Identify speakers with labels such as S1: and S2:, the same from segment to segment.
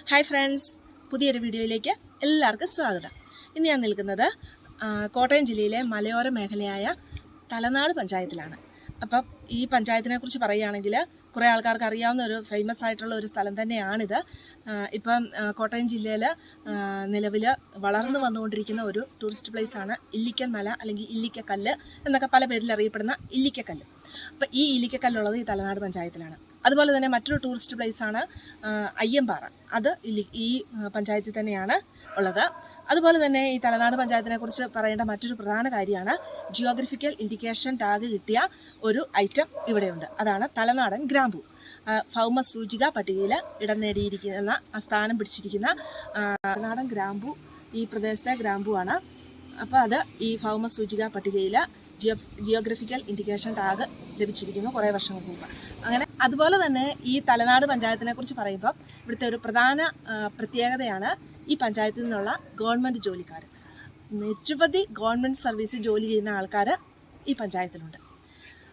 S1: Hi friends, പുതിയൊരു വീഡിയോയിലേക്ക് എല്ലാവർക്കും സ്വാഗതം. ഇന്ന് ഞാൻ നിൽക്കുന്നത് കോട്ടയം ജില്ലയിലെ മലയോര മേഖലയായ തലനാട് പഞ്ചായത്തിലാണ്. അപ്പം ഈ പഞ്ചായത്തിനെക്കുറിച്ച് പറയുകയാണെങ്കിൽ കുറേ ആൾക്കാർക്ക് അറിയാവുന്ന ഒരു ഫേമസ് ആയിട്ടുള്ള ഒരു സ്ഥലം തന്നെയാണിത്. ഇപ്പം കോട്ടയം ജില്ലയിൽ നിലവിൽ വളർന്നു വന്നുകൊണ്ടിരിക്കുന്ന ഒരു ടൂറിസ്റ്റ് പ്ലേസാണ് ഇല്ലിക്കൽ മല അല്ലെങ്കിൽ ഇല്ലിക്കക്കല്ല് എന്നൊക്കെ പല പേരിൽ അറിയപ്പെടുന്ന ഇല്ലിക്കക്കല്ല്. അപ്പം ഈ ഇല്ലിക്കക്കല്ലുള്ളത് ഈ തലനാട് പഞ്ചായത്തിലാണ്. അതുപോലെ തന്നെ മറ്റൊരു ടൂറിസ്റ്റ് പ്ലേസാണ് അയ്യമ്പാറ, അത് ഈ പഞ്ചായത്തിൽ തന്നെയാണ് ഉള്ളത്. അതുപോലെ തന്നെ ഈ തലനാട് പഞ്ചായത്തിനെക്കുറിച്ച് പറയേണ്ട മറ്റൊരു പ്രധാന കാര്യമാണ് ജിയോഗ്രഫിക്കൽ ഇൻഡിക്കേഷൻ ടാഗ് കിട്ടിയ ഒരു ഐറ്റം ഇവിടെയുണ്ട്. അതാണ് തലനാടൻ ഗ്രാമ്പൂ. ഭൗമ സൂചിക പട്ടികയിൽ ഇടം നേടിയിരിക്കുന്ന സ്ഥാനം പിടിച്ചിരിക്കുന്ന തലനാടൻ ഗ്രാമ്പൂ ഈ പ്രദേശത്തെ ഗ്രാമ്പൂ ആണ്. അപ്പോൾ അത് ഈ ഭൗമ സൂചിക പട്ടികയിൽ ജിയോഗ്രഫിക്കൽ ഇൻഡിക്കേഷൻ ടാഗ് ലഭിച്ചിരിക്കുന്നു കുറേ വർഷങ്ങൾക്ക് മുമ്പ്. അങ്ങനെ അതുപോലെ തന്നെ ഈ തലനാട് പഞ്ചായത്തിനെ കുറിച്ച് പറയുമ്പോൾ ഇവിടുത്തെ ഒരു പ്രധാന പ്രത്യേകതയാണ് ഈ പഞ്ചായത്തിൽ നിന്നുള്ള ഗവൺമെൻറ് ജോലിക്കാർ. നിരവധി ഗവൺമെൻറ് സർവീസ് ജോലി ചെയ്യുന്ന ആൾക്കാർ ഈ പഞ്ചായത്തിലുണ്ട്.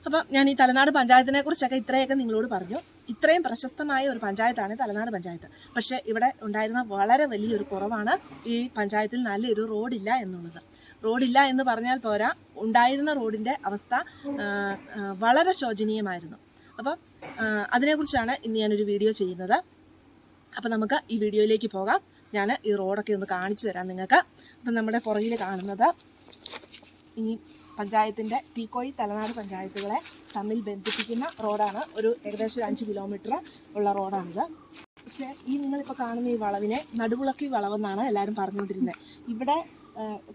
S1: അപ്പം ഞാൻ ഈ തലനാട് പഞ്ചായത്തിനെ കുറിച്ചൊക്കെ ഇത്രയൊക്കെ നിങ്ങളോട് പറഞ്ഞു. ഇത്രയും പ്രശസ്തമായ ഒരു പഞ്ചായത്താണ് തലനാട് പഞ്ചായത്ത്. പക്ഷേ ഇവിടെ ഉണ്ടായിരുന്ന വളരെ വലിയൊരു കുറവാണ് ഈ പഞ്ചായത്തിൽ നല്ലൊരു റോഡില്ല എന്നുള്ളത്. റോഡില്ല എന്ന് പറഞ്ഞാൽ പോരാ, ഉണ്ടായിരുന്ന റോഡിൻ്റെ അവസ്ഥ വളരെ ശോചനീയമായിരുന്നു. അപ്പം അതിനെക്കുറിച്ചാണ് ഇന്ന് ഞാനൊരു വീഡിയോ ചെയ്യുന്നത്. അപ്പം നമുക്ക് ഈ വീഡിയോയിലേക്ക് പോകാം. ഞാൻ ഈ റോഡൊക്കെ ഒന്ന് കാണിച്ചു തരാം നിങ്ങൾക്ക്. അപ്പം നമ്മുടെ പുറകിൽ കാണുന്നത് ഈ പഞ്ചായത്തിൻ്റെ തീക്കോയി തലനാട് പഞ്ചായത്തുകളെ തമ്മിൽ ബന്ധിപ്പിക്കുന്ന റോഡാണ്. ഏകദേശം 5 കിലോമീറ്റർ ഉള്ള റോഡാണിത്. പക്ഷേ ഈ നിങ്ങളിപ്പോൾ കാണുന്ന ഈ വളവിനെ നടുവിളക്കി വളവെന്നാണ് എല്ലാവരും പറഞ്ഞുകൊണ്ടിരുന്നത്. ഇവിടെ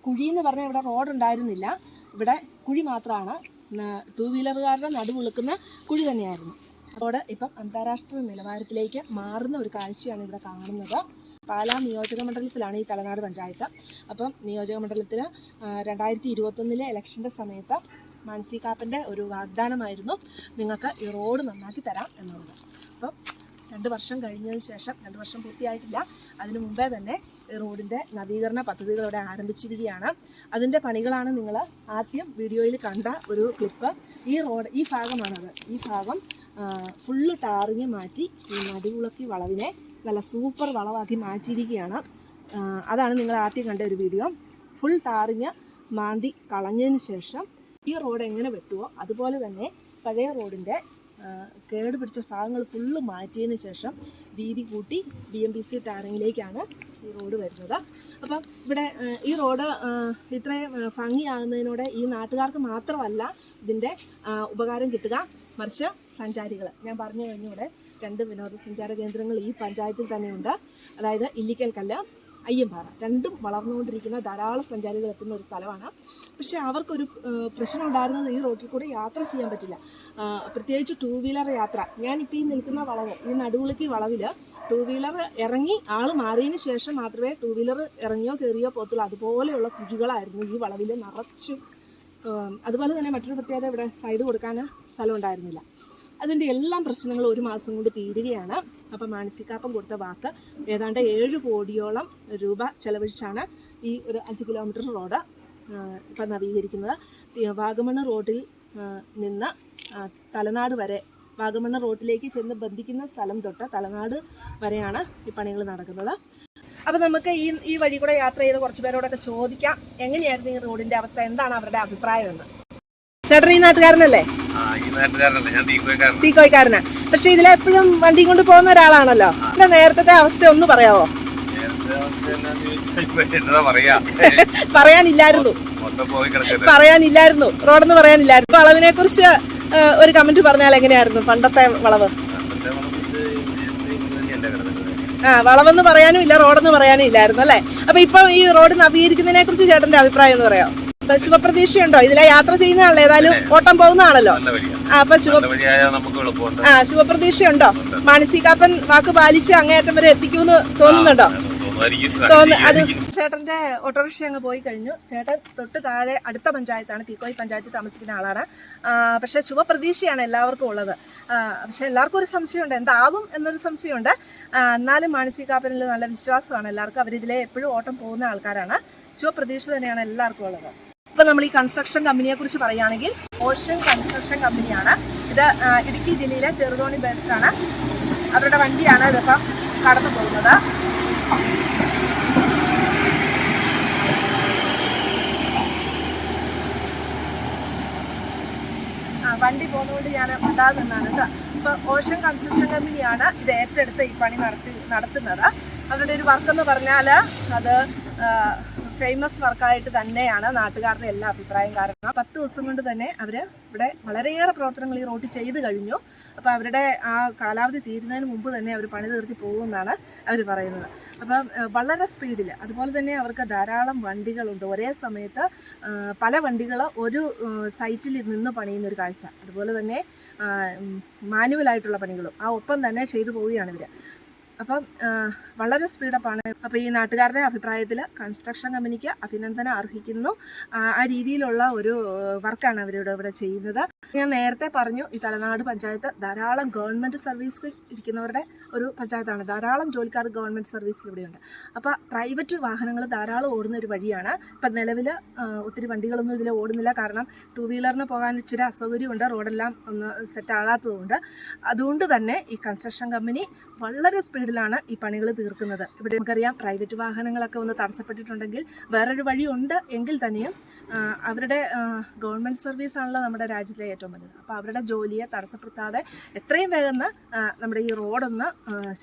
S1: കുഴിയെന്ന് പറഞ്ഞാൽ ഇവിടെ റോഡ് ഉണ്ടായിരുന്നില്ല, ഇവിടെ കുഴി മാത്രമാണ്. 2 വീലറുകാരുടെ നടുവിളക്കുന്ന കുഴി തന്നെയായിരുന്നു. റോഡ് ഇപ്പം അന്താരാഷ്ട്ര നിലവാരത്തിലേക്ക് മാറുന്ന ഒരു കാഴ്ചയാണ് ഇവിടെ കാണുന്നത്. പാലാ നിയോജക മണ്ഡലത്തിലാണ് ഈ തലനാട് പഞ്ചായത്ത്. അപ്പം നിയോജക മണ്ഡലത്തിൽ 2021 ഇലക്ഷൻ്റെ സമയത്ത് മാൻസി കാപ്പൻ്റെ ഒരു വാഗ്ദാനമായിരുന്നു നിങ്ങൾക്ക് ഈ റോഡ് നന്നാക്കി തരാം എന്നുള്ളത്. അപ്പം 2 വർഷം കഴിഞ്ഞതിന് ശേഷം, 2 വർഷം പൂർത്തിയായിട്ടില്ല, അതിനു മുമ്പേ തന്നെ ഈ റോഡിൻ്റെ നവീകരണ പദ്ധതികളോടെ ആരംഭിച്ചിരിക്കുകയാണ്. അതിൻ്റെ പണികളാണ് നിങ്ങൾ ആദ്യം വീഡിയോയിൽ കണ്ട ഒരു ക്ലിപ്പ്. ഈ ഭാഗമാണത്. ഈ ഭാഗം ഫുള്ള് ടാറിങ് മാറ്റി ഈ നടുവിളക്കി വളവിനെ നല്ല സൂപ്പർ വളവാക്കി മാറ്റിയിരിക്കുകയാണ്. അതാണ് നിങ്ങൾ ആദ്യം കണ്ട ഒരു വീഡിയോ. ഫുൾ ടാറിങ് മാന്തി കളഞ്ഞതിന് ശേഷം ഈ റോഡ് എങ്ങനെ വെട്ടുവോ അതുപോലെ തന്നെ പഴയ റോഡിൻ്റെ കേട് പിടിച്ച ഭാഗങ്ങൾ ഫുള്ള് മാറ്റിയതിന് ശേഷം വീതി കൂട്ടി BMPC ടാറിങ്ങിലേക്കാണ് ഈ റോഡ് വരുന്നത്. അപ്പം ഇവിടെ ഈ റോഡ് ഇത്രയും ഭംഗിയാകുന്നതിനോടെ ഈ നാട്ടുകാർക്ക് മാത്രമല്ല ഇതിൻ്റെ ഉപകാരം കിട്ടുക, മറിച്ച് സഞ്ചാരികൾ, ഞാൻ പറഞ്ഞു കഴിഞ്ഞൂടെ 2 വിനോദസഞ്ചാര കേന്ദ്രങ്ങൾ ഈ പഞ്ചായത്തിൽ തന്നെയുണ്ട്. അതായത് ഇല്ലിക്കൽ കല്ല്, അയ്യമ്പാറ, രണ്ടും വളർന്നുകൊണ്ടിരിക്കുന്ന ധാരാളം സഞ്ചാരികൾ എത്തുന്ന ഒരു സ്ഥലമാണ്. പക്ഷേ അവർക്കൊരു പ്രശ്നം ഉണ്ടായിരുന്നത് ഈ റോഡിൽ കൂടെ യാത്ര ചെയ്യാൻ പറ്റില്ല, പ്രത്യേകിച്ച് 2 വീലർ യാത്ര. ഞാനിപ്പോൾ ഈ നിൽക്കുന്ന വളവ്, ഈ നടുവിളക്കി വളവിൽ 2 വീലർ ഇറങ്ങി ആൾ മാറിയതിന് ശേഷം മാത്രമേ 2 വീലർ ഇറങ്ങിയോ കയറിയോ പോകത്തുള്ളൂ. അതുപോലെയുള്ള കുഴികളായിരുന്നു ഈ വളവിൽ നിറച്ചും. അതുപോലെ തന്നെ മറ്റൊരു പ്രത്യേകത, ഇവിടെ സൈഡ് കൊടുക്കാൻ സ്ഥലം ഉണ്ടായിരുന്നില്ല. അതിൻ്റെ എല്ലാം പ്രശ്നങ്ങളും 1 മാസം കൊണ്ട് തീരുകയാണ്. അപ്പം മാനസികാപ്പം കൊടുത്ത വാക്ക് ഏതാണ്ട് 7 കോടിയോളം രൂപ ചെലവഴിച്ചാണ് ഈ ഒരു 5 കിലോമീറ്റർ റോഡ് ഇപ്പം നവീകരിക്കുന്നത്. വാഗമണ് റോഡിൽ നിന്ന് തലനാട് വരെ, വാഗമണ് റോഡിലേക്ക് ചെന്ന് ബന്ധിക്കുന്ന സ്ഥലം തൊട്ട് തലനാട് വരെയാണ് ഈ പണികൾ നടക്കുന്നത്. അപ്പം നമുക്ക് ഈ വഴി കൂടെ യാത്ര ചെയ്ത് കുറച്ച് പേരോടൊക്കെ ചോദിക്കാം എങ്ങനെയായിരുന്നു ഈ റോഡിൻ്റെ അവസ്ഥ, എന്താണ് അവരുടെ അഭിപ്രായം എന്ന്. ചേട്ടൻ ഈ നാട്ടുകാരനല്ലേ? തീക്കോയ്ക്കാരനാ. പക്ഷെ ഇതിലെപ്പോഴും വണ്ടി കൊണ്ട് പോകുന്ന ഒരാളാണല്ലോ. പിന്നെ നേരത്തെ അവസ്ഥ ഒന്ന് പറയാവോ? പറയാനില്ലായിരുന്നു റോഡൊന്നും പറയാനില്ലായിരുന്നു. വളവിനെ കുറിച്ച് ഒരു കമന്റ് പറഞ്ഞാൽ എങ്ങനെയായിരുന്നു പണ്ടത്തെ വളവ്? വളവെന്ന് പറയാനും ഇല്ല, റോഡെന്ന് പറയാനും ഇല്ലായിരുന്നു അല്ലേ? അപ്പൊ ഇപ്പൊ ഈ റോഡ് നവീകരിക്കുന്നതിനെ കുറിച്ച് ചേട്ടന്റെ അഭിപ്രായം എന്ന് പറയാം? ശുഭപ്രതീക്ഷയുണ്ടോ? ഇതിലെ യാത്ര ചെയ്യുന്ന ആളല്ലേ, ഏതായാലും ഓട്ടം പോകുന്ന ആളല്ലോ. അപ്പൊ ശുഭപ്രതീക്ഷയുണ്ടോ? മാനസികാപ്പൻ വാക്ക് പാലിച്ച് അങ്ങേയറ്റം വരെ എത്തിക്കുമെന്ന് തോന്നുന്നുണ്ടോ? അത് ചേട്ടന്റെ ഓട്ടോറിക്ഷ അങ്ങ് പോയി കഴിഞ്ഞു. ചേട്ടൻ തൊട്ട് താഴെ അടുത്ത പഞ്ചായത്താണ്, തീക്കോയി പഞ്ചായത്തിൽ താമസിക്കുന്ന ആളാണ്. പക്ഷെ ശുഭപ്രതീക്ഷയാണ് എല്ലാവർക്കും ഉള്ളത്. പക്ഷെ എല്ലാവർക്കും ഒരു സംശയമുണ്ട്, എന്താകും എന്നൊരു സംശയമുണ്ട്. എന്നാലും മാനസികാപ്പനിൽ നല്ല വിശ്വാസമാണ് എല്ലാവർക്കും. അവരിതിലെ എപ്പോഴും ഓട്ടം പോകുന്ന ആൾക്കാരാണ്. ശുഭപ്രതീക്ഷ തന്നെയാണ് എല്ലാവർക്കും ഉള്ളത്. ഇപ്പൊ നമ്മൾ ഈ കൺസ്ട്രക്ഷൻ കമ്പനിയെ കുറിച്ച് പറയുകയാണെങ്കിൽ ഓഷൻ കൺസ്ട്രക്ഷൻ കമ്പനിയാണ് ഇത്. ഇടുക്കി ജില്ലയിലെ ചെറുതോണി ബേസ്ഡാണ്. അവരുടെ വണ്ടിയാണ് ഇതിപ്പം കടന്നു പോകുന്നത്. വണ്ടി പോകുന്നതുകൊണ്ട് ഞാൻ ഉണ്ടാകും നിന്നാണ് കേട്ടോ. ഇപ്പൊ ഓഷൻ കൺസ്ട്രക്ഷൻ കമ്പനിയാണ് ഇത് ഏറ്റെടുത്ത് ഈ പണി നടത്തുന്നത്. അവരുടെ ഒരു വർക്കെന്ന് പറഞ്ഞാൽ അത് ഫേമസ് വർക്കായിട്ട് തന്നെയാണ് നാട്ടുകാരുടെ എല്ലാ അഭിപ്രായം. കാരണം 10 ദിവസം കൊണ്ട് തന്നെ അവർ ഇവിടെ വളരെയേറെ പ്രവർത്തനങ്ങൾ ഈ റോഡിൽ ചെയ്ത് കഴിഞ്ഞു. അപ്പോൾ അവരുടെ ആ കാലാവധി തീരുന്നതിന് മുമ്പ് തന്നെ അവർ പണി തീർത്തി പോകുമെന്നാണ് അവർ പറയുന്നത്. അപ്പം വളരെ സ്പീഡിൽ, അതുപോലെ തന്നെ അവർക്ക് ധാരാളം വണ്ടികളുണ്ട്. ഒരേ സമയത്ത് പല വണ്ടികൾ ഒരു സൈറ്റിൽ നിന്ന് പണിയുന്ന ഒരു കാഴ്ച. അതുപോലെ തന്നെ മാനുവലായിട്ടുള്ള പണികളും ഒപ്പം തന്നെ ചെയ്തു പോവുകയാണ് ഇവർ. അപ്പം വളരെ സ്പീഡപ്പാണ്. അപ്പോൾ ഈ നാട്ടുകാരുടെ അഭിപ്രായത്തിൽ കൺസ്ട്രക്ഷൻ കമ്പനിക്ക് അഭിനന്ദനം അർഹിക്കുന്നു. ആ രീതിയിലുള്ള ഒരു വർക്കാണ് ഇവിടെ ചെയ്യുന്നത്. ഞാൻ നേരത്തെ പറഞ്ഞു, ഈ തലനാട് പഞ്ചായത്ത് ധാരാളം ഗവൺമെൻറ് സർവീസ് ഇരിക്കുന്നവരുടെ ഒരു പഞ്ചായത്താണ്. ധാരാളം ജോലിക്കാർ ഗവൺമെൻറ് സർവീസിൽ ഇവിടെയുണ്ട്. അപ്പോൾ പ്രൈവറ്റ് വാഹനങ്ങൾ ധാരാളം ഓടുന്ന ഒരു വഴിയാണ്. ഇപ്പം നിലവിൽ ഒത്തിരി വണ്ടികളൊന്നും ഇതിൽ ഓടുന്നില്ല. കാരണം 2 വീലറിന് പോകാൻ ഇച്ചിരി അസൗകര്യമുണ്ട്, റോഡെല്ലാം ഒന്ന് സെറ്റാകാത്തതുകൊണ്ട്. അതുകൊണ്ട് തന്നെ ഈ കൺസ്ട്രക്ഷൻ കമ്പനി വളരെ സ്പീഡിലാണ് ഈ പണികൾ തീർക്കുന്നത്. ഇവിടെ നമുക്കറിയാം, പ്രൈവറ്റ് വാഹനങ്ങളൊക്കെ ഒന്ന് തടസ്സപ്പെട്ടിട്ടുണ്ടെങ്കിൽ വേറൊരു വഴിയുണ്ട് എങ്കിൽ തന്നെയും അവരുടെ ഗവൺമെൻറ് സർവീസാണല്ലോ നമ്മുടെ രാജ്യത്തിലെ ഏറ്റവും വലുത്. അപ്പോൾ അവരുടെ ജോലിയെ തടസ്സപ്പെടുത്താതെ എത്രയും വേഗം നമ്മുടെ ഈ റോഡൊന്ന്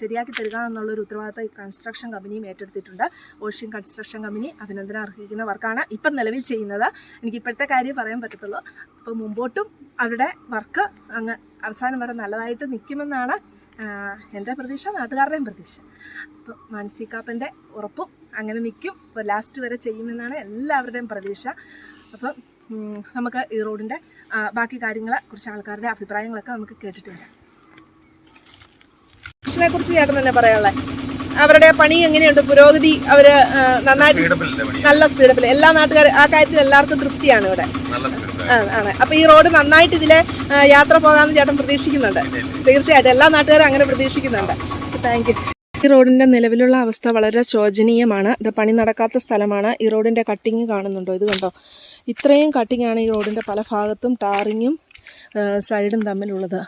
S1: ശരിയാക്കി തരിക എന്നുള്ളൊരു ഉത്തരവാദിത്തം ഈ കൺസ്ട്രക്ഷൻ കമ്പനിയും ഏറ്റെടുത്തിട്ടുണ്ട്. ഓഷ്യൻ കൺസ്ട്രക്ഷൻ കമ്പനി അഭിനന്ദനം അർഹിക്കുന്ന വർക്കാണ് ഇപ്പം നിലവിൽ ചെയ്യുന്നത്. എനിക്ക് ഇപ്പോഴത്തെ കാര്യം പറയാൻ പറ്റത്തുള്ളൂ. അപ്പോൾ മുമ്പോട്ടും അവരുടെ വർക്ക് അങ്ങ് അവസാനം വരെ നല്ലതായിട്ട് നിൽക്കുമെന്നാണ് എൻ്റെ പ്രതീക്ഷ, നാട്ടുകാരുടെയും പ്രതീക്ഷ. അപ്പോൾ മാനസികാപ്പൻ്റെ ഉറപ്പും അങ്ങനെ നിൽക്കും, ലാസ്റ്റ് വരെ ചെയ്യുമെന്നാണ് എല്ലാവരുടെയും പ്രതീക്ഷ. അപ്പം നമുക്ക് ഈ റോഡിൻ്റെ ബാക്കി കാര്യങ്ങളെ കുറിച്ച് ആൾക്കാരുടെ അഭിപ്രായങ്ങളൊക്കെ നമുക്ക് കേട്ടിട്ടുണ്ട്. ഓഷനെ കുറിച്ച് ചേട്ടൻ തന്നെ പറയാനുള്ളത്, അവരുടെ പണി എങ്ങനെയുണ്ട്, പുരോഗതി? അവർ നന്നായിട്ട് നല്ല സ്പീഡപ്പിൽ എല്ലാ നാട്ടുകാർ ആ കാര്യത്തിൽ എല്ലാവർക്കും തൃപ്തിയാണ് ഇവിടെ. ആണ്. അപ്പൊ ഈ റോഡ് നന്നായിട്ട് ഇതിലെ യാത്ര പോകാമെന്ന് ചേട്ടൻ പ്രതീക്ഷിക്കുന്നുണ്ട്? തീർച്ചയായിട്ടും എല്ലാ നാട്ടുകാരും അങ്ങനെ പ്രതീക്ഷിക്കുന്നുണ്ട്. Thank you. ഈ റോഡിന്റെ നിലവിലുള്ള അവസ്ഥ വളരെ ശോചനീയമാണ്. ഇത് പണി നടക്കാത്ത സ്ഥലമാണ്. ഈ റോഡിന്റെ കട്ടിങ് കാണുന്നുണ്ടോ? ഇത് കണ്ടോ, ഇത്രയും കട്ടിങ്ങാണ് ഈ റോഡിന്റെ പല ഭാഗത്തും ടാറിങ്ങും സൈഡും തമ്മിലുള്ളത്.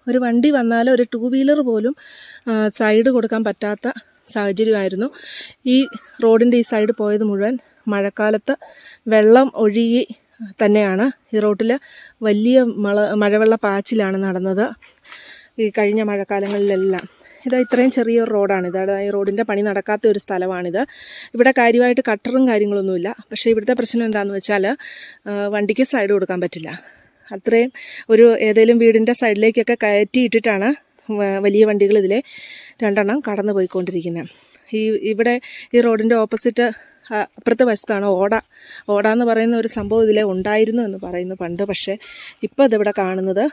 S1: ഒരു വണ്ടി വന്നാൽ ഒരു 2 വീലർ പോലും സൈഡ് കൊടുക്കാൻ പറ്റാത്ത സാഹചര്യമായിരുന്നു. ഈ റോഡിൻ്റെ ഈ സൈഡ് പോയത് മുഴുവൻ മഴക്കാലത്ത് വെള്ളം ഒഴുകി തന്നെയാണ്. ഈ റോഡിൽ വലിയ മഴവെള്ള പാച്ചിലാണ് നടന്നത് ഈ കഴിഞ്ഞ മഴക്കാലങ്ങളിലെല്ലാം. ഇതാ ഇത്രയും ചെറിയൊരു റോഡാണ്. ഇതാണ് ഈ റോഡിൻ്റെ പണി നടക്കാത്ത ഒരു സ്ഥലമാണിത്. ഇവിടെ കാര്യമായിട്ട് കട്ടറും കാര്യങ്ങളൊന്നുമില്ല. പക്ഷേ ഇവിടുത്തെ പ്രശ്നം എന്താണെന്ന് വെച്ചാൽ വണ്ടിക്ക് സൈഡ് കൊടുക്കാൻ പറ്റില്ല. അത്രയും ഏതെങ്കിലും വീടിൻ്റെ സൈഡിലേക്കൊക്കെ കയറ്റി ഇട്ടിട്ടാണ് വലിയ വണ്ടികൾ ഇതിലെ 2 എണ്ണം കടന്നു പോയിക്കൊണ്ടിരിക്കുന്നത്. ഇവിടെ ഈ റോഡിൻ്റെ ഓപ്പോസിറ്റ് അപ്പുറത്തെ വശത്താണ് ഓട എന്ന് പറയുന്ന ഒരു സംഭവം ഇതിലെ ഉണ്ടായിരുന്നു എന്ന് പറയുന്നു പണ്ട്. പക്ഷേ ഇപ്പോൾ ഇതിവിടെ കാണുന്നത്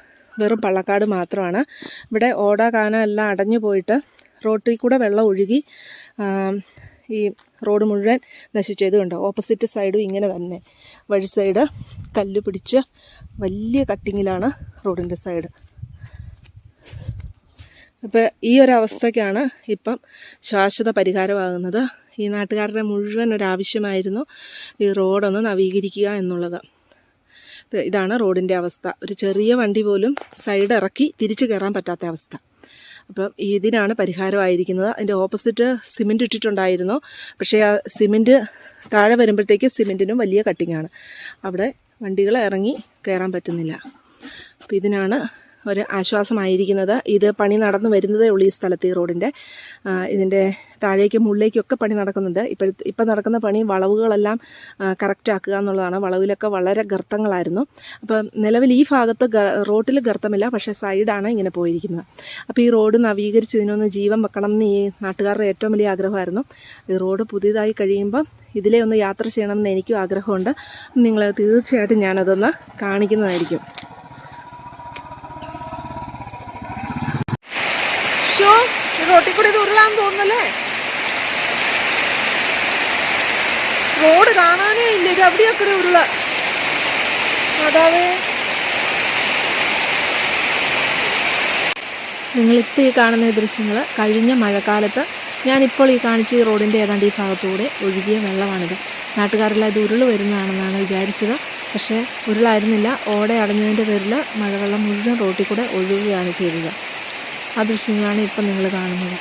S1: വെറും പള്ളക്കാട് മാത്രമാണ്. ഇവിടെ ഓട കാന എല്ലാം അടഞ്ഞു പോയിട്ട് റോട്ടിൽ കൂടെ വെള്ളം ഒഴുകി ഈ റോഡ് മുഴുവൻ നശിച്ചത് കണ്ടോ. ഓപ്പോസിറ്റ് സൈഡും ഇങ്ങനെ തന്നെ വഴി സൈഡ് കല്ല് പിടിച്ച് വലിയ കട്ടിങ്ങിലാണ് റോഡിൻ്റെ സൈഡ്. അപ്പോൾ ഈ ഒരു അവസ്ഥയ്ക്കാണ് ഇപ്പം ശാശ്വത പരിഹാരമാകുന്നത്. ഈ നാട്ടുകാരുടെ മുഴുവൻ ഒരാവശ്യമായിരുന്നു ഈ റോഡൊന്ന് നവീകരിക്കുക എന്നുള്ളത്. ഇതാണ് റോഡിൻ്റെ അവസ്ഥ. ഒരു ചെറിയ വണ്ടി പോലും സൈഡ് ഇറക്കി തിരിച്ചു കയറാൻ പറ്റാത്ത അവസ്ഥ. അപ്പം ഇതിനാണ് പരിഹാരമായിരിക്കുന്നത്. അതിൻ്റെ ഓപ്പോസിറ്റ് സിമെൻറ്റ് ഇട്ടിട്ടുണ്ടായിരുന്നു. പക്ഷേ ആ സിമെൻറ്റ് താഴെ വരുമ്പോഴത്തേക്ക് സിമെൻറ്റിനും വലിയ കട്ടിങ്ങാണ്. അവിടെ വണ്ടികൾ ഇറങ്ങി കയറാൻ പറ്റുന്നില്ല. അപ്പോൾ ഇതിനാണ് ഒരു ആശ്വാസമായിരിക്കുന്നത്. ഇത് പണി നടന്നു വരുന്നതേ ഉള്ളൂ ഈ സ്ഥലത്ത്, ഈ റോഡിൻ്റെ. ഇതിൻ്റെ താഴേക്കും മുകളിലേക്കൊക്കെ പണി നടക്കുന്നുണ്ട്. ഇപ്പം നടക്കുന്ന പണി വളവുകളെല്ലാം കറക്റ്റാക്കുക എന്നുള്ളതാണ്. വളവിലൊക്കെ വളരെ ഗർത്തങ്ങളായിരുന്നു. അപ്പം നിലവിൽ ഈ ഭാഗത്ത് റോഡിൽ ഗർത്തമില്ല, പക്ഷേ സൈഡാണ് ഇങ്ങനെ പോയിരിക്കുന്നത്. അപ്പോൾ ഈ റോഡ് നവീകരിച്ച് ഇതിനൊന്ന് ജീവൻ വെക്കണം എന്ന് ഈ നാട്ടുകാരുടെ ഏറ്റവും വലിയ ആഗ്രഹമായിരുന്നു. ഈ റോഡ് പുതിയതായി കഴിയുമ്പം ഇതിലേ ഒന്ന് യാത്ര ചെയ്യണമെന്ന് എനിക്കും ആഗ്രഹമുണ്ട്. നിങ്ങൾ തീർച്ചയായിട്ടും ഞാനതൊന്ന് കാണിക്കുന്നതായിരിക്കും. റോട്ടിൽ കൂടി ഇത് ഉരുളാന്ന് തോന്നുന്നല്ലേ? റോഡ് കാണാനേ ഇല്ല, ഇത് അവിടെയൊക്കെ ഉരുള. അതാവേ നിങ്ങളിപ്പോൾ ഈ കാണുന്ന ദൃശ്യങ്ങൾ കഴിഞ്ഞ മഴക്കാലത്ത് ഞാനിപ്പോൾ ഈ കാണിച്ച ഈ റോഡിൻ്റെ ഏതാണ്ട് ഈ ഭാഗത്തൂടെ ഒഴുകിയ വെള്ളമാണിത്. നാട്ടുകാരെല്ലാം ഇത് ഉരുൾ വരുന്നതാണെന്നാണ് വിചാരിച്ചത്. പക്ഷേ ഉരുളായിരുന്നില്ല. ഓട അടഞ്ഞതിൻ്റെ പേരിൽ മഴവെള്ളം മുഴുവൻ റോട്ടിൽ കൂടെ ഒഴുകുകയാണ് ചെയ്തത്. ആ ദൃശ്യങ്ങളാണ് ഇപ്പം നിങ്ങൾ കാണുന്നത്.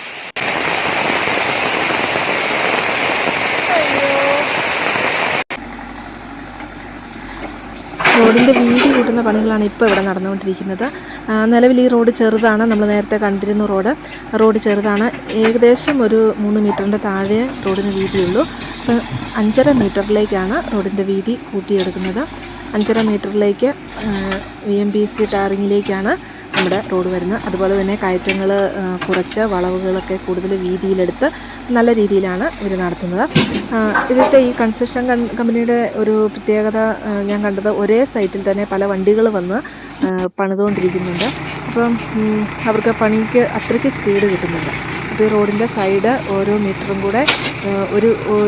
S1: റോഡിൻ്റെ വീതി കൂട്ടുന്ന പണികളാണ് ഇപ്പോൾ ഇവിടെ നടന്നുകൊണ്ടിരിക്കുന്നത്. നിലവിൽ ഈ റോഡ് ചെറുതാണ്. നമ്മൾ നേരത്തെ കണ്ടിരുന്ന റോഡ് ചെറുതാണ്. ഏകദേശം ഒരു 3 മീറ്ററിൻ്റെ താഴെ റോഡിന് വീതിയുള്ളൂ. അപ്പോൾ 5.5 മീറ്ററിലേക്കാണ് റോഡിൻ്റെ വീതി കൂട്ടിയെടുക്കുന്നത്. 5.5 മീറ്ററിലേക്ക് VMBC ടാറിങ്ങിലേക്കാണ് നമ്മുടെ റോഡ് വരുന്നത്. അതുപോലെ തന്നെ കയറ്റങ്ങൾ കുറച്ച് വളവുകളൊക്കെ കൂടുതൽ വീതിയിലെടുത്ത് നല്ല രീതിയിലാണ് ഇവർ നടത്തുന്നത്. ഇവിടുത്തെ ഈ കൺസ്ട്രക്ഷൻ കമ്പനിയുടെ ഒരു പ്രത്യേകത ഞാൻ കണ്ടത്, ഒരേ സൈറ്റിൽ തന്നെ പല വണ്ടികൾ വന്ന് പണിതുകൊണ്ടിരിക്കുന്നുണ്ട്. അപ്പം അവർക്ക് പണിക്ക് അത്രയ്ക്ക് സ്പീഡ് കിട്ടുന്നുണ്ട്. അപ്പോൾ ഈ റോഡിൻ്റെ സൈഡ് ഓരോ മീറ്ററും കൂടെ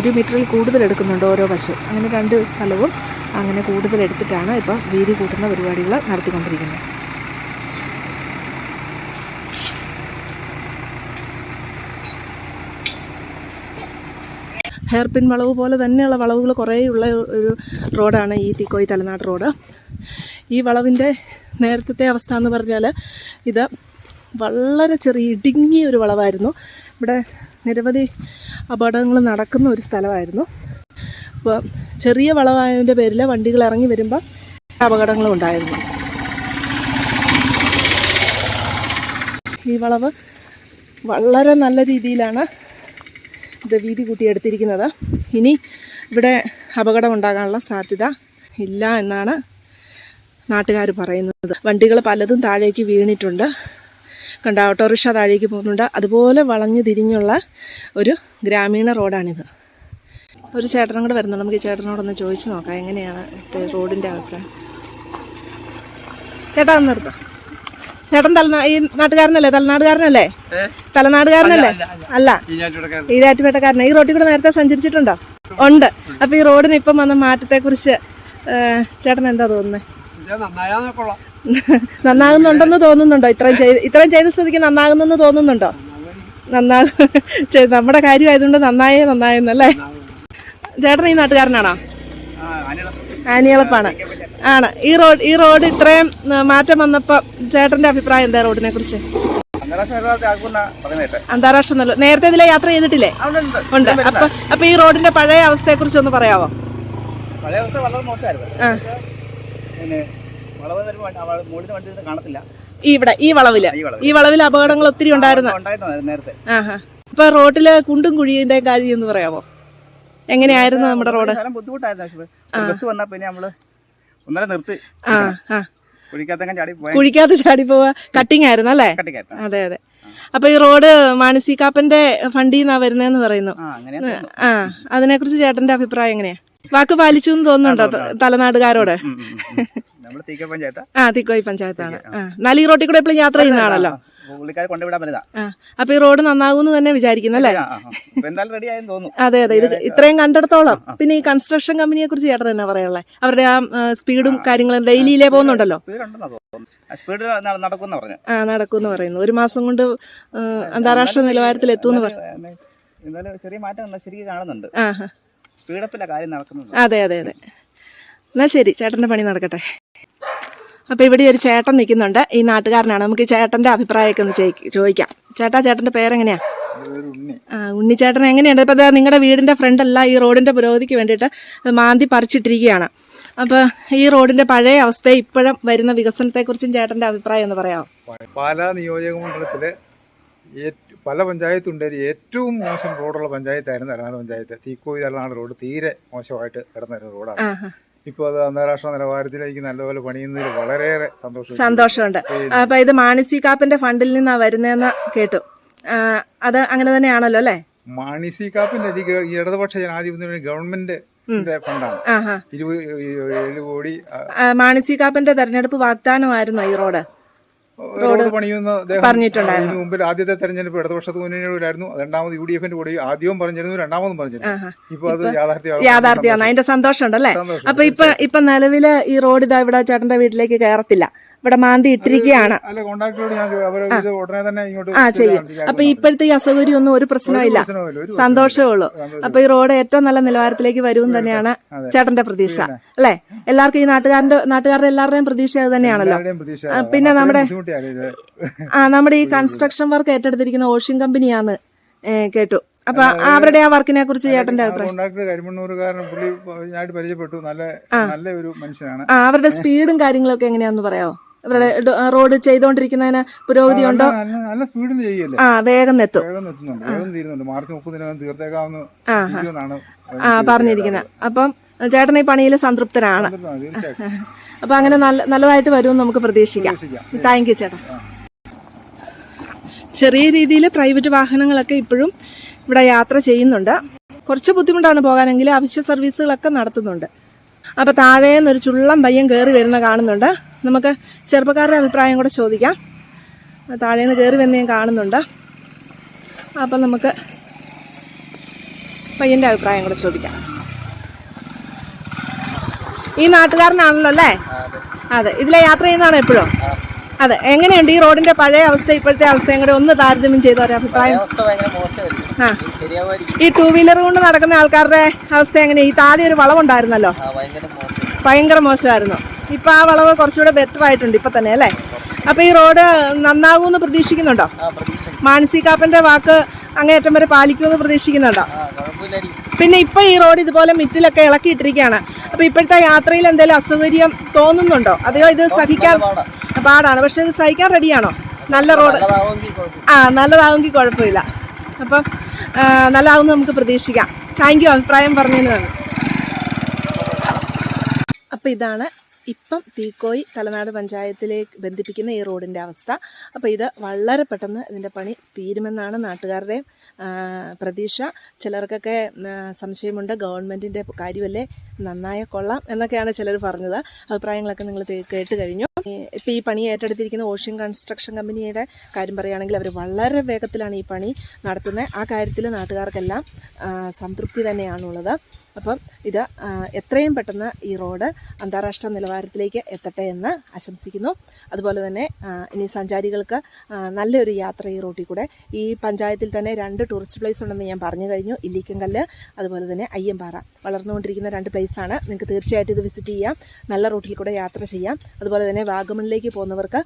S1: ഒരു മീറ്ററിൽ കൂടുതൽ എടുക്കുന്നുണ്ട് ഓരോ വശവും. അങ്ങനെ 2 സ്ഥലവും അങ്ങനെ കൂടുതൽ എടുത്തിട്ടാണ് ഇപ്പം വീതി കൂട്ടുന്ന പരിപാടികൾ നടത്തിക്കൊണ്ടിരിക്കുന്നത്. ഹെയർപിൻ വളവ് പോലെ തന്നെയുള്ള വളവുകൾ കുറേയുള്ള ഒരു റോഡാണ് ഈ തീക്കോയി തലനാട് റോഡ്. ഈ വളവിൻ്റെ നേരത്തെ അവസ്ഥ എന്ന് പറഞ്ഞാൽ ഇത് വളരെ ചെറിയ ഇടുങ്ങിയ ഒരു വളവായിരുന്നു. ഇവിടെ നിരവധി അപകടങ്ങൾ നടക്കുന്ന ഒരു സ്ഥലമായിരുന്നു. അപ്പോൾ ചെറിയ വളവായതിൻ്റെ പേരിൽ വണ്ടികൾ ഇറങ്ങി വരുമ്പോൾ അപകടങ്ങളും ഉണ്ടായിരുന്നു. ഈ വളവ് വളരെ നല്ല രീതിയിലാണ് ഇത് വീതി കൂട്ടിയെടുത്തിരിക്കുന്നത്. ഇനി ഇവിടെ അപകടം ഉണ്ടാകാനുള്ള സാധ്യത ഇല്ല എന്നാണ് നാട്ടുകാർ പറയുന്നത്. വണ്ടികൾ പലതും താഴേക്ക് വീണിട്ടുണ്ട്. കണ്ട, ഓട്ടോറിക്ഷ താഴേക്ക് പോകുന്നുണ്ട്. അതുപോലെ വളഞ്ഞു തിരിഞ്ഞുള്ള ഒരു ഗ്രാമീണ റോഡാണിത്. ഒരു ചേട്ടനും കൂടെ വരുന്നുണ്ട്. നമുക്ക് ഈ ചേട്ടനോടൊന്ന് ചോദിച്ചു നോക്കാം എങ്ങനെയാണ് റോഡിൻ്റെ അഭിപ്രായം. ചേട്ടാ ഒന്ന് നിർത്താം. ചേട്ടൻ ഈ നാട്ടുകാരനല്ലേ? തലനാടുകാരനല്ലേ? തലനാടുകാരനല്ലേ? അല്ല, ഈരാറ്റുപേട്ടക്കാരനാണ്. ഈ റോഡിൽ കൂടെ നേരത്തെ സഞ്ചരിച്ചിട്ടുണ്ടോ? ഉണ്ട്. അപ്പൊ ഈ റോഡിന് ഇപ്പം വന്ന മാറ്റത്തെ കുറിച്ച് ചേട്ടൻ എന്താ തോന്നുന്നത്? നന്നാകുന്നുണ്ടെന്ന് തോന്നുന്നുണ്ടോ? ഇത്രയും ചെയ്ത സ്ഥിതിക്ക് നന്നാകുന്നെന്ന് തോന്നുന്നുണ്ടോ? നമ്മുടെ കാര്യമായതുകൊണ്ട് നന്നായെന്നല്ലേ? ചേട്ടൻ ഈ നാട്ടുകാരനാണോ? ആനിയളപ്പാണ്. ആണ്. ഈ റോഡ് ഇത്രയും മാറ്റം വന്നപ്പോ ചേട്ടന്റെ അഭിപ്രായം എന്താ റോഡിനെ കുറിച്ച്? അന്താരാഷ്ട്ര നില. നേരത്തെ ഇതിലെ യാത്ര ചെയ്തിട്ടില്ലേ? ഉണ്ട്. അപ്പൊ ഈ റോഡിന്റെ പഴയ അവസ്ഥയെ കുറിച്ച് ഒന്ന് പറയാവോ? ഈ വളവില് അപകടങ്ങൾ ഒത്തിരി ഉണ്ടായിരുന്നു. അപ്പൊ റോഡില് കുണ്ടും കുഴിയുടെ കാര്യം ഒന്ന് പറയാവോ? എങ്ങനെയായിരുന്നു നമ്മുടെ റോഡ്? കുഴിക്കകത്ത് ചാടി പോവാ. കട്ടിങ് ആയിരുന്നു അല്ലേ? അതെ അതെ. അപ്പൊ ഈ റോഡ് മാനസികാപ്പന്റെ ഫണ്ടിൽ നിന്നാ വരുന്നതെന്ന് പറയുന്നു. അതിനെ കുറിച്ച് ചേട്ടന്റെ അഭിപ്രായം എങ്ങനെയാ? വാക്ക് പാലിച്ചു എന്ന് തോന്നുന്നുണ്ടോ തലനാടുകാരോട്? തീക്കോയി പഞ്ചായത്താണ്. എന്നാൽ ഈ റോട്ടിൽ കൂടെ എപ്പോഴും യാത്ര ചെയ്യുന്ന ആളല്ലോ. അപ്പൊ ഈ റോഡ് നന്നാകുമെന്ന് തന്നെ വിചാരിക്കുന്നല്ലേ? അതെ അതെ. ഇത് ഇത്രയും കണ്ടിടത്തോളം. പിന്നെ ഈ കൺസ്ട്രക്ഷൻ കമ്പനിയെ കുറിച്ച് ചേട്ടൻ എന്നാ പറയാനുള്ളത്? അവരുടെ ആ സ്പീഡും കാര്യങ്ങളും ഡെയിലിയിലേ പോകുന്നുണ്ടല്ലോ. നടക്കുമെന്ന് പറയുന്നു. 1 മാസം കൊണ്ട് അന്താരാഷ്ട്ര നിലവാരത്തിൽ എത്തുമെന്ന് പറഞ്ഞു. അതെ അതെ അതെ. എന്നാ ശരി, ചേട്ടന്റെ പണി നടക്കട്ടെ. അപ്പോൾ ഇവിടെ ഒരു ചേട്ടൻ നിൽക്കുന്നുണ്ട്. ഈ നാട്ടുകാരനാണ്. നമുക്ക് ഈ ചേട്ടൻ്റെ അഭിപ്രായമൊക്കെ ഒന്ന് ചോദിക്കാം. ചേട്ടൻ്റെ പേരെങ്ങനെയാ? ഉണ്ണിച്ചേട്ടൻ എങ്ങനെയുണ്ട്? ഇപ്പോൾ നിങ്ങളുടെ വീടിൻ്റെ ഫ്രണ്ടല്ല ഈ റോഡിൻ്റെ പുരോഗതിക്ക് വേണ്ടിയിട്ട് മാന്തി പറിച്ചിട്ടിരിക്കുകയാണ്. അപ്പോൾ ഈ റോഡിന്റെ പഴയ അവസ്ഥ ഇപ്പോഴും വരുന്ന വികസനത്തെക്കുറിച്ചും ചേട്ടന്റെ അഭിപ്രായം എന്ന് പറയാമോ?
S2: പാലാ നിയോജക മണ്ഡലത്തില് പല പഞ്ചായത്തുണ്ട്. ഏറ്റവും മോശം റോഡുള്ള പഞ്ചായത്തായിരുന്നു തലനാട് പഞ്ചായത്ത്. തീക്കോയി തലനാട് റോഡ് തീരെ മോശമായിട്ട് കിടന്നിരുന്ന റോഡാണ്. ഇപ്പോൾ അത് അന്താരാഷ്ട്ര നിലവാരത്തിലേക്ക് നല്ലപോലെ പണിയുന്നതിൽ വളരെയേറെ
S1: സന്തോഷമുണ്ട്. അപ്പൊ ഇത് മാണിസി കാപ്പിന്റെ ഫണ്ടിൽ നിന്നാ വരുന്നതെന്ന് കേട്ടു. അത് അങ്ങനെ തന്നെയാണല്ലോ അല്ലേ?
S2: മാണിസി കാപ്പിന്റെ ഇടതുപക്ഷ ജനാധിപത്യ ഗവൺമെന്റ് ഫണ്ടാണ്. 27 കോടി.
S1: മാണിസി കാപ്പിന്റെ തെരഞ്ഞെടുപ്പ് വാഗ്ദാനമായിരുന്നു ഈ റോഡ്
S2: പണിയുന്ന പറഞ്ഞിട്ടുണ്ടായിരുന്നു. മുമ്പിൽ ആദ്യത്തെ തെരഞ്ഞെടുപ്പ് ഇടതുപക്ഷ മുന്നണിയോടായിരുന്നു. രണ്ടാമത് UDFന്റെ കൂടി ആദ്യവും പറഞ്ഞിരുന്നു, രണ്ടാമതും പറഞ്ഞിരുന്നു. ഇപ്പൊ അത്
S1: യാഥാർത്ഥ്യമാണ്. അതിന്റെ സന്തോഷമുണ്ടല്ലേ? അപ്പൊ ഇപ്പൊ നിലവില് ഈ റോഡ് ഇതാ ഇവിടെ ചേട്ടന്റെ വീട്ടിലേക്ക് കയറത്തില്ല, ഇവിടെ മാന്തി ഇട്ടിരിക്കുകയാണ്. ചെയ്യും. അപ്പൊ ഇപ്പോഴത്തെ ഈ അസൗകര്യം ഒന്നും ഒരു പ്രശ്നമില്ല, സന്തോഷമേ ഉള്ളൂ. അപ്പൊ ഈ റോഡ് ഏറ്റവും നല്ല നിലവാരത്തിലേക്ക് വരും തന്നെയാണ് ചേട്ടന്റെ പ്രതീക്ഷ അല്ലെ? എല്ലാവർക്കും ഈ നാട്ടുകാരുടെ എല്ലാവരുടെയും പ്രതീക്ഷ അത് തന്നെയാണല്ലോ. പിന്നെ നമ്മുടെ ഈ കൺസ്ട്രക്ഷൻ വർക്ക് ഏറ്റെടുത്തിരിക്കുന്ന ഓഷിൻ കമ്പനിയാന്ന് കേട്ടു. അപ്പൊ അവരുടെ ആ വർക്കിനെ കുറിച്ച് ചേട്ടന്റെ അഭിപ്രായം?
S2: പുള്ളി പരിചയപ്പെട്ടു, നല്ല ഒരു മനുഷ്യനാണ്.
S1: അവരുടെ സ്പീഡും കാര്യങ്ങളൊക്കെ എങ്ങനെയാന്ന് പറയാമോ? അവരുടെ റോഡ് ചെയ്തോണ്ടിരിക്കുന്നതിന് പുരോഗതി ഉണ്ടോ?
S2: നല്ല സ്പീഡിൽ ചെയ്യല്ലേ?
S1: വേഗം എത്തും.
S2: മാർച്ച് 30 തീർത്തേക്കാവുന്ന
S1: പറഞ്ഞിരിക്കുന്നത്. അപ്പം ചേട്ടൻ ഈ പണിയിൽ സംതൃപ്തനാണ്. അപ്പൊ അങ്ങനെ നല്ലതായിട്ട് വരുമെന്ന് നമുക്ക് പ്രതീക്ഷിക്കാം. താങ്ക് യു ചേട്ടാ. ചെറിയ രീതിയിൽ പ്രൈവറ്റ് വാഹനങ്ങളൊക്കെ ഇപ്പോഴും ഇവിടെ യാത്ര ചെയ്യുന്നുണ്ട്. കുറച്ച് ബുദ്ധിമുട്ടാണ് പോകാനെങ്കിൽ അവശ്യ സർവീസുകളൊക്കെ നടത്തുന്നുണ്ട്. അപ്പൊ താഴേന്നൊരു ചുള്ളം പയ്യൻ കയറി വരുന്ന കാണുന്നുണ്ട്. നമുക്ക് ചെറുപ്പക്കാരുടെ അഭിപ്രായം കൂടെ ചോദിക്കാം. താഴേന്ന് കയറി വന്ന് ഞാൻ കാണുന്നുണ്ട്. അപ്പം നമുക്ക് പയ്യന്റെ അഭിപ്രായം കൂടെ ചോദിക്കാം. ഈ നാട്ടുകാരനാണല്ലോ അല്ലേ? അതെ. ഇതിലെ യാത്ര ചെയ്യുന്നതാണോ എപ്പോഴും? അതെ. എങ്ങനെയുണ്ട് ഈ റോഡിന്റെ പഴയ അവസ്ഥ ഇപ്പോഴത്തെ അവസ്ഥയും കൂടെ ഒന്ന് താരതമ്യം ചെയ്ത ഒരു അഭിപ്രായം? ഈ 2 വീലർ കൊണ്ട് നടക്കുന്ന ആൾക്കാരുടെ അവസ്ഥ എങ്ങനെയാ? ഈ താഴെ ഒരു വളവുണ്ടായിരുന്നല്ലോ, ഭയങ്കര മോശമായിരുന്നു. ഇപ്പൊ ആ വളവ് കുറച്ചുകൂടെ ബെറ്റർ ആയിട്ടുണ്ട് ഇപ്പൊ തന്നെ അല്ലേ? അപ്പൊ ഈ റോഡ് നന്നാകൂന്ന് പ്രതീക്ഷിക്കുന്നുണ്ടോ? മാനസി കാപ്പന്റെ വാക്ക് അങ്ങേയറ്റം വരെ പാലിക്കുമെന്ന് പ്രതീക്ഷിക്കുന്നുണ്ടോ? പിന്നെ ഇപ്പൊ ഈ റോഡ് ഇതുപോലെ മിറ്റിലൊക്കെ ഇളക്കിയിട്ടിരിക്കുകയാണ്. അപ്പൊ ഇപ്പോഴത്തെ യാത്രയിൽ എന്തെങ്കിലും അസൗകര്യം തോന്നുന്നുണ്ടോ? അതെയോ ഇത് സഹിക്കാൻ പാടാണ്? പക്ഷെ ഇത് സഹിക്കാൻ റെഡിയാണോ? നല്ല റോഡ് നല്ലതാവുമെങ്കിൽ കുഴപ്പമില്ല. അപ്പം നല്ലതാവുമെന്ന് നമുക്ക് പ്രതീക്ഷിക്കാം. താങ്ക് യു അഭിപ്രായം പറഞ്ഞതിന്. അപ്പം ഇതാണ് ഇപ്പം തീക്കോയി തലനാട് പഞ്ചായത്തിലേക്ക് ബന്ധിപ്പിക്കുന്ന ഈ റോഡിൻ്റെ അവസ്ഥ. അപ്പോൾ ഇത് വളരെ പെട്ടെന്ന് ഇതിൻ്റെ പണി തീരുമെന്നാണ് നാട്ടുകാരുടെയും പ്രതീക്ഷ. ചിലർക്കൊക്കെ സംശയമുണ്ട്, ഗവൺമെൻറ്റിൻ്റെ കാര്യമല്ലേ, നന്നായ കൊള്ളാം എന്നൊക്കെയാണ് ചിലർ പറഞ്ഞത്. അഭിപ്രായങ്ങളൊക്കെ നിങ്ങൾ കേട്ട് കഴിഞ്ഞു. ഇപ്പോൾ ഈ പണി ഏറ്റെടുത്തിരിക്കുന്ന ഓഷ്യൻ കൺസ്ട്രക്ഷൻ കമ്പനിയുടെ കാര്യം പറയുകയാണെങ്കിൽ അവർ വളരെ വേഗത്തിലാണ് ഈ പണി നടത്തുന്നത്. ആ കാര്യത്തിൽ നാട്ടുകാർക്കെല്ലാം സംതൃപ്തി തന്നെയാണുള്ളത്. അപ്പം ഇത് എത്രയും പെട്ടെന്ന് ഈ റോഡ് അന്താരാഷ്ട്ര നിലവാരത്തിലേക്ക് എത്തട്ടെ എന്ന് ആശംസിക്കുന്നു. അതുപോലെ തന്നെ ഇനി സഞ്ചാരികൾക്ക് നല്ലൊരു യാത്ര ഈ റോട്ടിൽ കൂടെ. ഈ പഞ്ചായത്തിൽ തന്നെ 2 ടൂറിസ്റ്റ് പ്ലേസ് ഉണ്ടെന്ന് ഞാൻ പറഞ്ഞു കഴിഞ്ഞു. ഇല്ലിക്കങ്കല്ല്, അതുപോലെ തന്നെ അയ്യമ്പാറ. വളർന്നുകൊണ്ടിരിക്കുന്ന 2 പ്ലേസാണ്. നിങ്ങൾക്ക് തീർച്ചയായിട്ടും ഇത് വിസിറ്റ് ചെയ്യാം. നല്ല റൂട്ടിൽ കൂടെ യാത്ര ചെയ്യാം. അതുപോലെ തന്നെ വാഗമണിലേക്ക് പോകുന്നവർക്ക്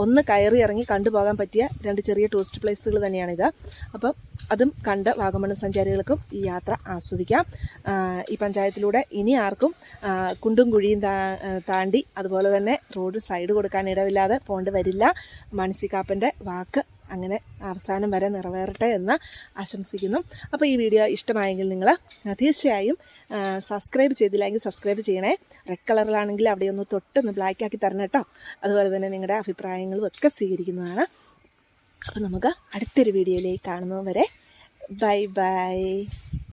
S1: ഒന്ന് കയറി ഇറങ്ങി കണ്ടുപോകാൻ പറ്റിയ 2 ചെറിയ ടൂറിസ്റ്റ് പ്ലേസുകൾ തന്നെയാണിത്. അപ്പം അതും കണ്ട് വാഗമൺ സഞ്ചാരികൾക്കും ഈ യാത്ര ആസ്വദിക്കാം. ഈ പഞ്ചായത്തിലൂടെ ഇനി ആർക്കും കുണ്ടും കുഴിയും താണ്ടി അതുപോലെ തന്നെ റോഡ് സൈഡ് കൊടുക്കാൻ ഇടവില്ലാതെ പോകേണ്ടി വരില്ല. മാനസി കാപ്പൻ്റെ വാക്ക് അങ്ങനെ അവസാനം വരെ നിറവേറട്ടെ എന്ന് ആശംസിക്കുന്നു. അപ്പോൾ ഈ വീഡിയോ ഇഷ്ടമായെങ്കിൽ നിങ്ങൾ തീർച്ചയായും സബ്സ്ക്രൈബ് ചെയ്തില്ലെങ്കിൽ സബ്സ്ക്രൈബ് ചെയ്യണേ. റെഡ് കളറിലാണെങ്കിൽ അവിടെ ഒന്ന് തൊട്ടൊന്ന് ബ്ലാക്ക് ആക്കി തരണം കേട്ടോ. അതുപോലെ തന്നെ നിങ്ങളുടെ അഭിപ്രായങ്ങളും ഒക്കെ സ്വീകരിക്കുന്നതാണ്. അപ്പോൾ നമുക്ക് അടുത്തൊരു വീഡിയോയിലേക്ക് കാണുന്നതുവരെ ബൈ ബൈ.